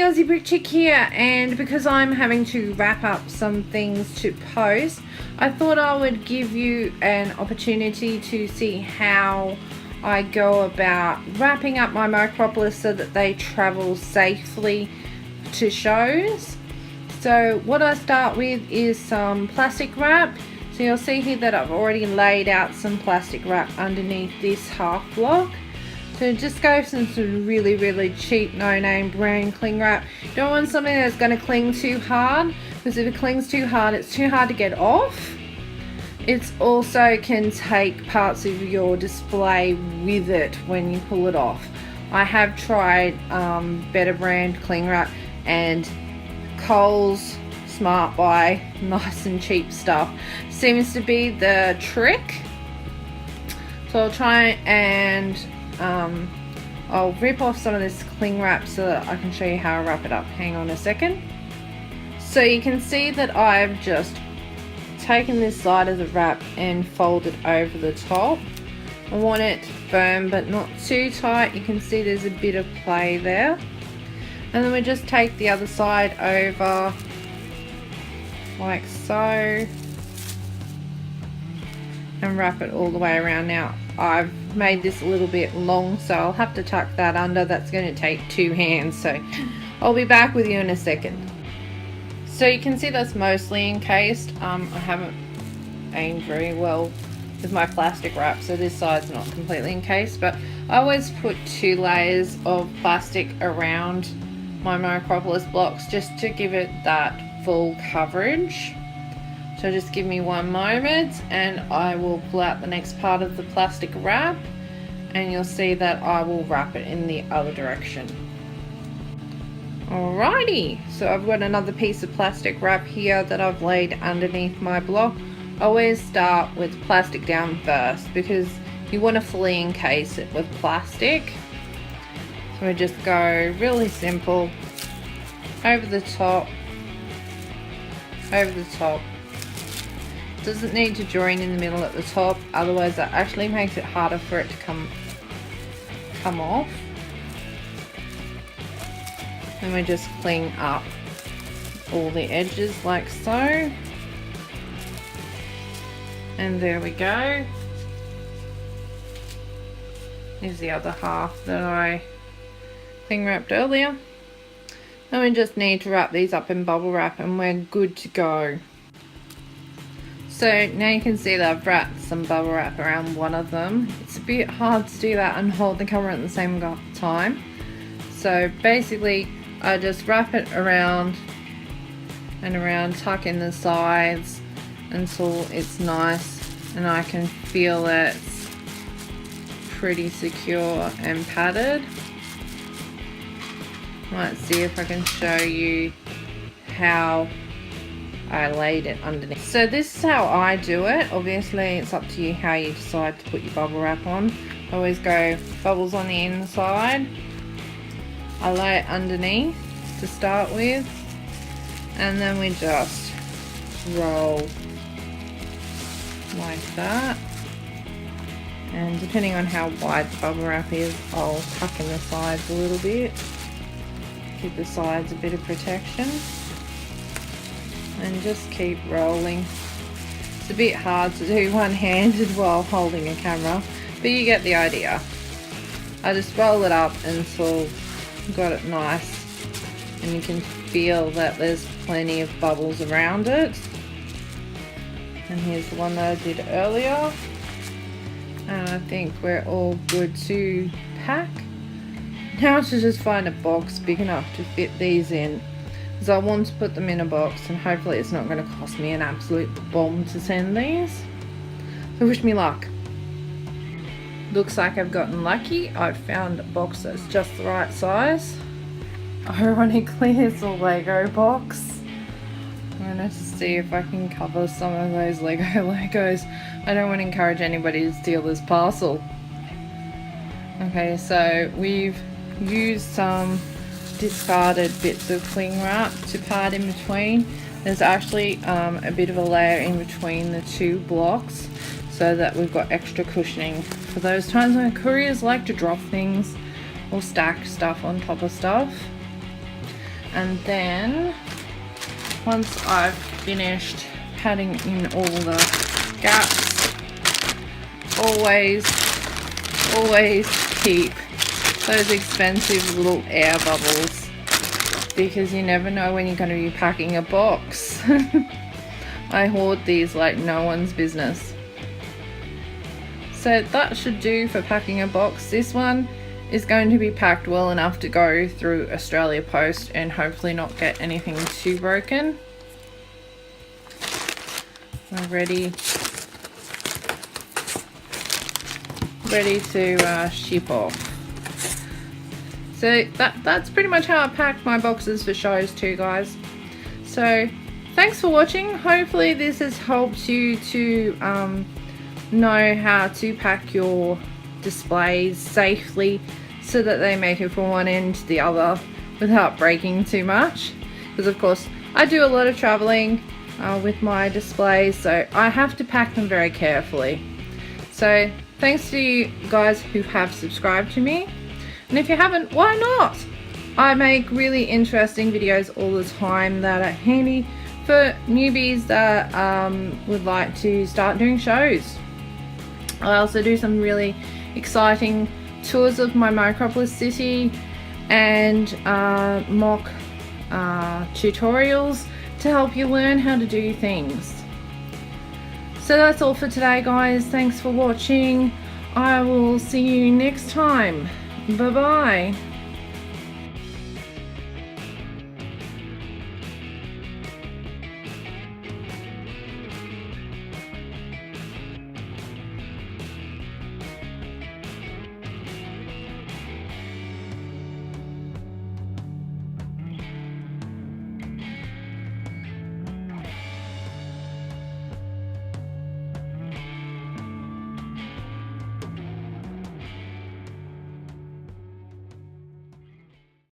Aussie Brick Chick here, and because I'm having to wrap up some things to post, I thought I would give you an opportunity to see how I go about wrapping up my Micropolis so that they travel safely to shows. So what I start with is some plastic wrap. So you'll see here that I've already laid out some plastic wrap underneath this half block. So just go for some really cheap no-name brand cling wrap. You don't want something that's going to cling too hard, because if it clings too hard, it's too hard to get off. It also can take parts of your display with it when you pull it off. I have tried better brand cling wrap, and Coles Smart Buy, nice and cheap stuff, seems to be the trick. So I'll try and I'll rip off some of this cling wrap so that I can show you how I wrap it up. Hang on a second. So you can see that I've just taken this side of the wrap and folded over the top. I want it firm but not too tight. You can see there's a bit of play there. And then we just take the other side over like so and wrap it all the way around. Now I've made this a little bit long, so I'll have to tuck that under. That's going to take 2 hands, so I'll be back with you in a second. So you can see that's mostly encased. I haven't aimed very well with my plastic wrap, so this side's not completely encased, but I always put 2 layers of plastic around my Micropolis blocks just to give it that full coverage. So just give me 1 moment and I will pull out the next part of the plastic wrap, and you'll see that I will wrap it in the other direction. Alrighty, so I've got another piece of plastic wrap here that I've laid underneath my block. I always start with plastic down first because you want to fully encase it with plastic. So we just go really simple, over the top, over the top. Doesn't need to join in the middle at the top, otherwise that actually makes it harder for it to come off. And we just cling up all the edges like so. And there we go. Here's the other half that I cling wrapped earlier. And we just need to wrap these up in bubble wrap and we're good to go. So now you can see that I've wrapped some bubble wrap around one of them. It's a bit hard to do that and hold the camera at the same time. So basically I just wrap it around and around, tuck in the sides until it's nice and I can feel that it's pretty secure and padded. Let's see if I can show you how I laid it underneath. So this is how I do it. Obviously it's up to you how you decide to put your bubble wrap on. I always go bubbles on the inside. I lay it underneath to start with, and then we just roll like that. And depending on how wide the bubble wrap is, I'll tuck in the sides a little bit. Give the sides a bit of protection. And just keep rolling. It's a bit hard to do one-handed while holding a camera, but you get the idea. I just roll it up until I've got it nice, and you can feel that there's plenty of bubbles around it. And here's the one that I did earlier. And I think we're all good to pack. Now to just find a box big enough to fit these in, because I want to put them in a box and hopefully it's not going to cost me an absolute bomb to send these. So wish me luck. Looks like I've gotten lucky. I've found a box that's just the right size. Ironically, it's a Lego box. I'm going to see if I can cover some of those Legos. I don't want to encourage anybody to steal this parcel. Okay, so we've used some discarded bits of cling wrap to part in between. There's actually a bit of a layer in between the 2 blocks so that we've got extra cushioning for those times when couriers like to drop things or stack stuff on top of stuff. And then once I've finished padding in all the gaps, always keep those expensive little air bubbles, because you never know when you're going to be packing a box. I hoard these like no one's business. So that should do for packing a box. This one is going to be packed well enough to go through Australia Post and hopefully not get anything too broken. We're ready to ship off. So that's pretty much how I pack my boxes for shows too, guys. So thanks for watching. Hopefully this has helped you to know how to pack your displays safely so that they make it from one end to the other without breaking too much, because of course I do a lot of traveling with my displays, so I have to pack them very carefully. So thanks to you guys who have subscribed to me, and if you haven't, why not? I make really interesting videos all the time that are handy for newbies that would like to start doing shows. I also do some really exciting tours of my Micropolis city and mock tutorials to help you learn how to do things. So that's all for today, guys. Thanks for watching. I will see you next time. Bye bye.